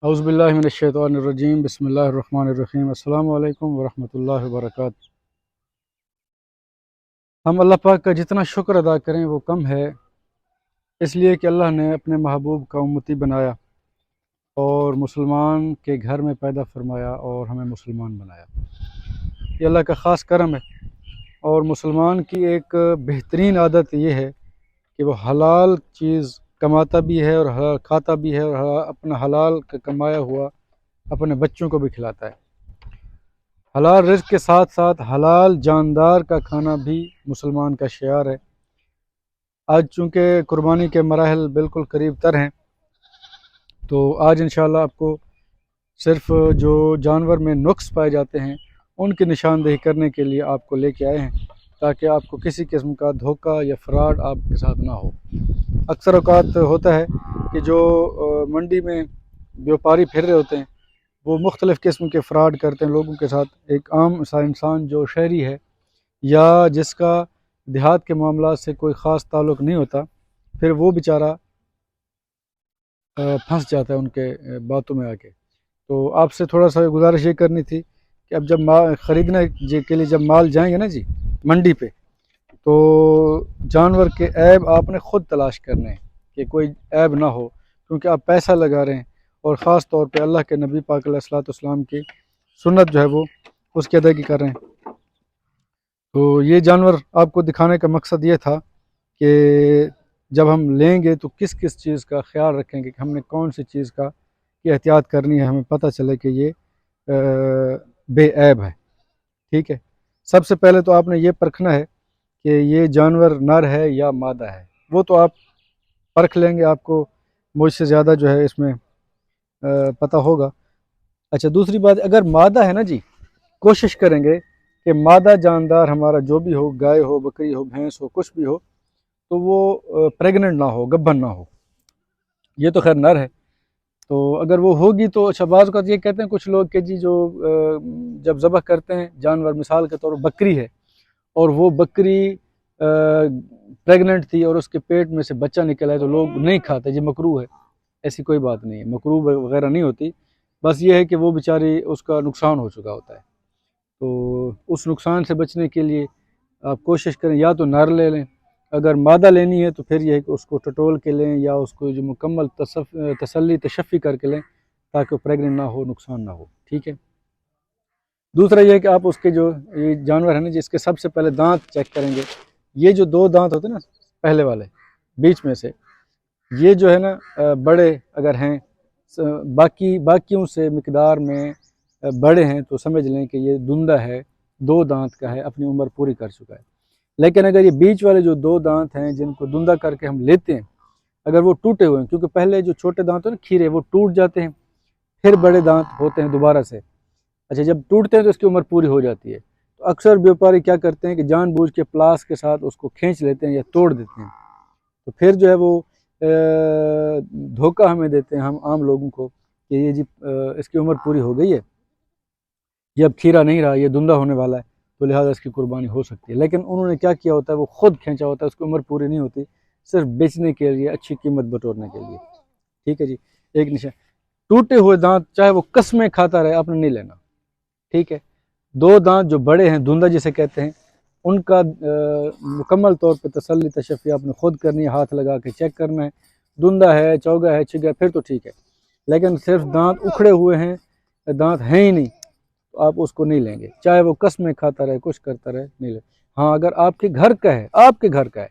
اعوذ باللہ من الشیطان الرجیم، بسم اللہ الرحمن الرحیم۔ السلام علیکم ورحمۃ اللہ وبرکاتہ۔ ہم اللہ پاک کا جتنا شکر ادا کریں وہ کم ہے، اس لیے کہ اللہ نے اپنے محبوب کا امتی بنایا اور مسلمان کے گھر میں پیدا فرمایا اور ہمیں مسلمان بنایا۔ یہ اللہ کا خاص کرم ہے، اور مسلمان کی ایک بہترین عادت یہ ہے کہ وہ حلال چیز کماتا بھی ہے اور حلال کھاتا بھی ہے، اور اپنا حلال کا کمایا ہوا اپنے بچوں کو بھی کھلاتا ہے۔ حلال رزق کے ساتھ ساتھ حلال جاندار کا کھانا بھی مسلمان کا شعار ہے۔ آج چونکہ قربانی کے مراحل بالکل قریب تر ہیں، تو آج انشاءاللہ آپ کو صرف جو جانور میں نقص پائے جاتے ہیں ان کی نشاندہی کرنے کے لیے آپ کو لے کے آئے ہیں، تاکہ آپ کو کسی قسم کا دھوکہ یا فراڈ آپ کے ساتھ نہ ہو۔ اکثر اوقات ہوتا ہے کہ جو منڈی میں بیوپاری پھر رہے ہوتے ہیں وہ مختلف قسم کے فراڈ کرتے ہیں لوگوں کے ساتھ۔ ایک عام سا انسان جو شہری ہے یا جس کا دیہات کے معاملات سے کوئی خاص تعلق نہیں ہوتا، پھر وہ بیچارہ پھنس جاتا ہے ان کے باتوں میں آ کے۔ تو آپ سے تھوڑا سا گزارش یہ کرنی تھی کہ اب جب خریدنے کے لیے جب مال جائیں گے نا جی منڈی پہ، تو جانور کے عیب آپ نے خود تلاش کرنے ہیں کہ کوئی عیب نہ ہو، کیونکہ آپ پیسہ لگا رہے ہیں، اور خاص طور پہ اللہ کے نبی پاک علیہ الصلوۃ والسلام کی سنت جو ہے وہ اس کی ادائیگی کر رہے ہیں۔ تو یہ جانور آپ کو دکھانے کا مقصد یہ تھا کہ جب ہم لیں گے تو کس کس چیز کا خیال رکھیں گے، کہ ہم نے کون سی چیز کی احتیاط کرنی ہے، ہمیں پتہ چلے کہ یہ بے عیب ہے۔ ٹھیک ہے، سب سے پہلے تو آپ نے یہ پرکھنا ہے کہ یہ جانور نر ہے یا مادہ ہے، وہ تو آپ پرکھ لیں گے، آپ کو مجھ سے زیادہ جو ہے اس میں پتہ ہوگا۔ اچھا، دوسری بات، اگر مادہ ہے نا جی، کوشش کریں گے کہ مادہ جاندار ہمارا جو بھی ہو، گائے ہو، بکری ہو، بھینس ہو، کچھ بھی ہو، تو وہ پریگننٹ نہ ہو، گبھن نہ ہو۔ یہ تو خیر نر ہے، تو اگر وہ ہوگی تو اچھا، بعض اوقات یہ کہتے ہیں کچھ لوگ کہ جی جو جب ذبح کرتے ہیں جانور، مثال کے طور پر بکری ہے اور وہ بکری پریگننٹ تھی اور اس کے پیٹ میں سے بچہ نکل آئے، تو لوگ نہیں کھاتے، یہ مکروہ ہے۔ ایسی کوئی بات نہیں ہے، مکروہ وغیرہ نہیں ہوتی، بس یہ ہے کہ وہ بیچاری اس کا نقصان ہو چکا ہوتا ہے۔ تو اس نقصان سے بچنے کے لیے آپ کوشش کریں یا تو نر لے لیں، اگر مادہ لینی ہے تو پھر یہ ہے کہ اس کو ٹٹول کے لیں یا اس کو جو مکمل تسلی تشفی کر کے لیں، تاکہ وہ پریگننٹ نہ ہو، نقصان نہ ہو۔ ٹھیک ہے، دوسرا یہ ہے کہ آپ اس کے جو یہ جانور ہے نا جس کے سب سے پہلے دانت چیک کریں گے۔ یہ جو دو دانت ہوتے ہیں نا پہلے والے بیچ میں سے، یہ جو ہے نا بڑے اگر ہیں، باقیوں سے مقدار میں بڑے ہیں، تو سمجھ لیں کہ یہ دندہ ہے، دو دانت کا ہے، اپنی عمر پوری کر چکا ہے۔ لیکن اگر یہ بیچ والے جو دو دانت ہیں جن کو دندہ کر کے ہم لیتے ہیں، اگر وہ ٹوٹے ہوئے ہیں، کیونکہ پہلے جو چھوٹے دانت ہیں نا کھیرے، وہ ٹوٹ جاتے ہیں، پھر بڑے دانت ہوتے ہیں دوبارہ سے۔ اچھا، جب ٹوٹتے ہیں تو اس کی عمر پوری ہو جاتی ہے، تو اکثر بیوپاری کیا کرتے ہیں کہ جان بوجھ کے پلاس کے ساتھ اس کو کھینچ لیتے ہیں یا توڑ دیتے ہیں، تو پھر جو ہے وہ دھوکہ ہمیں دیتے ہیں، ہم عام لوگوں کو، کہ یہ جی اس کی عمر پوری ہو گئی ہے، یہ اب کھیرا نہیں رہا، یہ دندہ ہونے والا ہے، تو لہٰذا اس کی قربانی ہو سکتی ہے۔ لیکن انہوں نے کیا کیا ہوتا ہے، وہ خود کھینچا ہوتا ہے، اس کی عمر پوری نہیں ہوتی، صرف بیچنے کے لیے، اچھی قیمت بٹورنے کے لیے۔ ٹھیک ہے جی، ایک نشان، ٹوٹے ہوئے دانت چاہے وہ قسمیں کھاتا رہے، آپ نے نہیں لینا۔ ٹھیک ہے، دو دانت جو بڑے ہیں، دندہ جسے کہتے ہیں، ان کا مکمل طور پہ تسلی تشفی آپ نے خود کرنی ہے، ہاتھ لگا کے چیک کرنا ہے، دندہ ہے، چوگا ہے، چھگا ہے، پھر تو ٹھیک ہے۔ لیکن صرف دانت اکھڑے ہوئے ہیں، دانت ہیں ہی نہیں، تو آپ اس کو نہیں لیں گے، چاہے وہ قسمیں کھاتا رہے، کچھ کرتا رہے، نہیں لیں۔ ہاں، اگر آپ کے گھر کا ہے، آپ کے گھر کا ہے،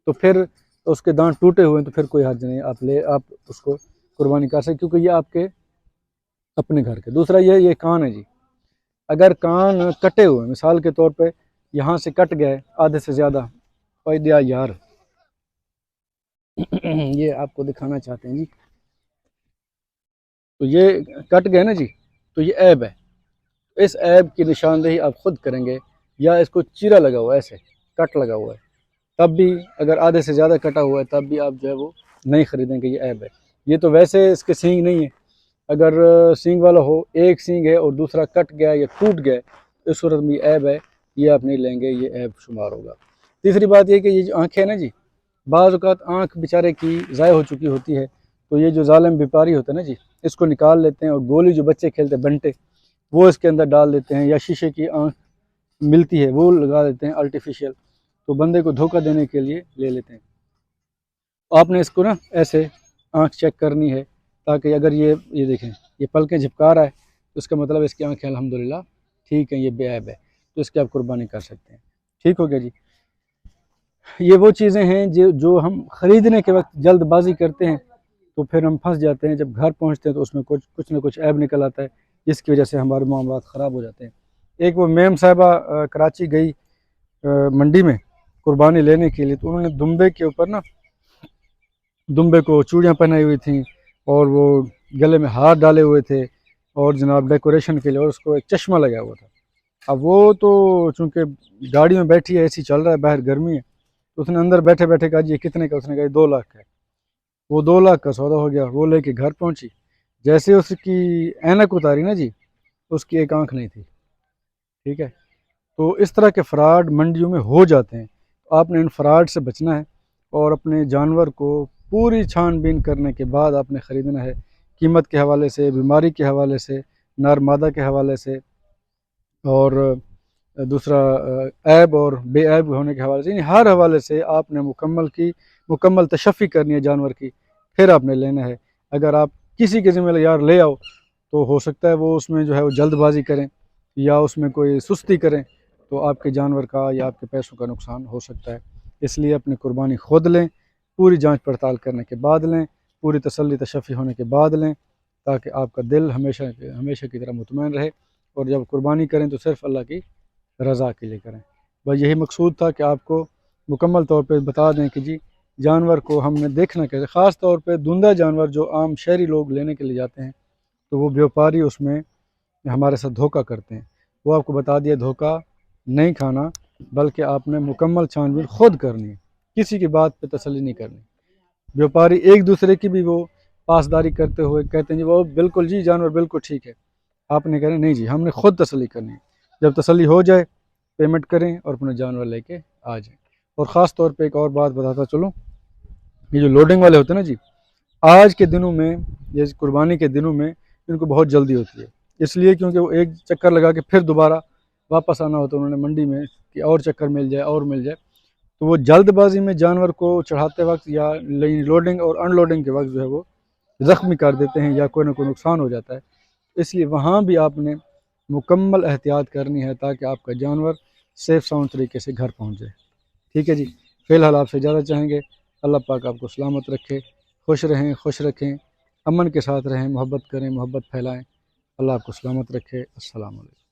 تو پھر اس کے دانت ٹوٹے ہوئے ہیں تو پھر کوئی حرج نہیں، آپ اس کو قربانی کر سکتے، کیونکہ یہ آپ کے اپنے گھر کے۔ دوسرا یہ کان ہے جی، اگر کان کٹے ہوئے، مثال کے طور پہ یہاں سے کٹ گئے آدھے سے زیادہ، دیا یار یہ آپ کو دکھانا چاہتے ہیں جی، تو یہ کٹ گئے نا جی، تو یہ عیب ہے، اس عیب کی نشاندہی آپ خود کریں گے، یا اس کو چیرا لگا ہوا ہے، ایسے کٹ لگا ہوا ہے، تب بھی اگر آدھے سے زیادہ کٹا ہوا ہے تب بھی آپ جو ہے وہ نہیں خریدیں گے، یہ عیب ہے۔ یہ تو ویسے اس کے سینگ نہیں ہے، اگر سینگ والا ہو، ایک سینگ ہے اور دوسرا کٹ گیا یا ٹوٹ گیا، اس صورت میں یہ عیب ہے، یہ آپ نہیں لیں گے، یہ عیب شمار ہوگا۔ تیسری بات یہ کہ یہ جو آنکھیں ہیں نا جی، بعض اوقات آنکھ بیچارے کی ضائع ہو چکی ہوتی ہے، تو یہ جو ظالم بیپاری ہوتا ہے نا جی، اس کو نکال لیتے ہیں اور گولی جو بچے کھیلتے ہیں بنٹے وہ اس کے اندر ڈال دیتے ہیں، یا شیشے کی آنکھ ملتی ہے وہ لگا دیتے ہیں آرٹیفیشیل، تو بندے کو دھوکہ دینے کے لیے لے لیتے ہیں۔ آپ نے اس کو نا ایسے آنکھ چیک کرنی ہے، تاکہ اگر یہ دیکھیں یہ پلکیں جھپکا رہا ہے تو اس کا مطلب اس کی آنکھیں الحمدللہ ٹھیک ہیں، یہ بے عیب ہے، تو اس کی آپ قربانی کر سکتے ہیں۔ ٹھیک ہو گیا جی۔ یہ وہ چیزیں ہیں جو ہم خریدنے کے وقت جلد بازی کرتے ہیں تو پھر ہم پھنس جاتے ہیں، جب گھر پہنچتے ہیں تو اس میں کچھ نہ کچھ عیب نکل آتا ہے، جس کی وجہ سے ہمارے معاملات خراب ہو جاتے ہیں۔ ایک وہ میم صاحبہ کراچی گئی منڈی میں قربانی لینے کے لیے، تو انہوں نے دمبے کے اوپر نا دمبے کو چوڑیاں پہنائی ہوئی تھیں اور وہ گلے میں ہار ڈالے ہوئے تھے، اور جناب ڈیکوریشن کے لیے، اور اس کو ایک چشمہ لگا ہوا تھا۔ اب وہ تو چونکہ گاڑی میں بیٹھی ہے، اے سی چل رہا ہے، باہر گرمی ہے، تو اس نے اندر بیٹھے بیٹھے کہا جی یہ کتنے کا؟ اس نے کہا 2 لاکھ کا ہے۔ وہ 2 لاکھ کا سودا ہو گیا، وہ لے کے گھر پہنچی، جیسے اس کی اینک اتاری نا جی، اس کی ایک آنکھ نہیں تھی۔ ٹھیک ہے، تو اس طرح کے فراڈ منڈیوں میں ہو جاتے ہیں، آپ نے ان فراڈ سے بچنا ہے، اور اپنے جانور کو پوری چھان بین کرنے کے بعد آپ نے خریدنا ہے، قیمت کے حوالے سے، بیماری کے حوالے سے، نر مادہ کے حوالے سے، اور دوسرا عیب اور بے عیب ہونے کے حوالے سے، یعنی ہر حوالے سے آپ نے مکمل تشفی کرنی ہے جانور کی، پھر آپ نے لینا ہے۔ اگر آپ کسی کے ذمہ یار لے آؤ تو ہو سکتا ہے وہ اس میں جو ہے وہ جلد بازی کریں یا اس میں کوئی سستی کریں، تو آپ کے جانور کا یا آپ کے پیسوں کا نقصان ہو سکتا ہے۔ اس لیے اپنی قربانی خود لیں، پوری جانچ پڑتال کرنے کے بعد لیں، پوری تسلی تشفی ہونے کے بعد لیں، تاکہ آپ کا دل ہمیشہ کی طرح مطمئن رہے، اور جب قربانی کریں تو صرف اللہ کی رضا کے لیے کریں۔ بس یہی مقصود تھا کہ آپ کو مکمل طور پہ بتا دیں کہ جی جانور کو ہم نے دیکھنا کیسے، خاص طور پہ دھندہ جانور جو عام شہری لوگ لینے کے لیے جاتے ہیں، تو وہ بیوپاری اس میں ہمارے ساتھ دھوکہ کرتے ہیں۔ وہ آپ کو بتا دیا دھوکہ نہیں کھانا، بلکہ آپ نے مکمل چھان بین خود کرنی ہے، کسی کی بات پہ تسلی نہیں کرنی۔ بیوپاری ایک دوسرے کی بھی وہ پاسداری کرتے ہوئے کہتے ہیں جی وہ بالکل جی جانور بالکل ٹھیک ہے، آپ نے کہنا نہیں جی ہم نے خود تسلی کرنی ہے۔ جب تسلی ہو جائے پیمنٹ کریں اور اپنا جانور لے کے آ جائیں۔ اور خاص طور پہ ایک اور بات بتاتا چلوں، یہ جو لوڈنگ والے ہوتے ہیں نا جی، آج کے دنوں میں یہ قربانی کے دنوں میں ان کو بہت جلدی ہوتی ہے، اس لیے کیونکہ وہ ایک چکر لگا کے پھر دوبارہ واپس آنا ہوتا ہے انہوں نے منڈی میں کہ اور چکر مل جائے اور مل جائے، تو وہ جلد بازی میں جانور کو چڑھاتے وقت یا لوڈنگ اور ان لوڈنگ کے وقت جو ہے وہ زخمی کر دیتے ہیں یا کوئی نہ کوئی نقصان ہو جاتا ہے۔ اس لیے وہاں بھی آپ نے مکمل احتیاط کرنی ہے تاکہ آپ کا جانور سیف ساؤنڈ طریقے سے گھر پہنچ جائے۔ ٹھیک ہے جی، فی الحال آپ سے اجازت چاہیں گے، اللہ پاک آپ کو سلامت رکھے، خوش رہیں، خوش رکھیں، امن کے ساتھ رہیں، محبت کریں، محبت پھیلائیں، اللہ آپ کو سلامت رکھے۔ السلام علیکم۔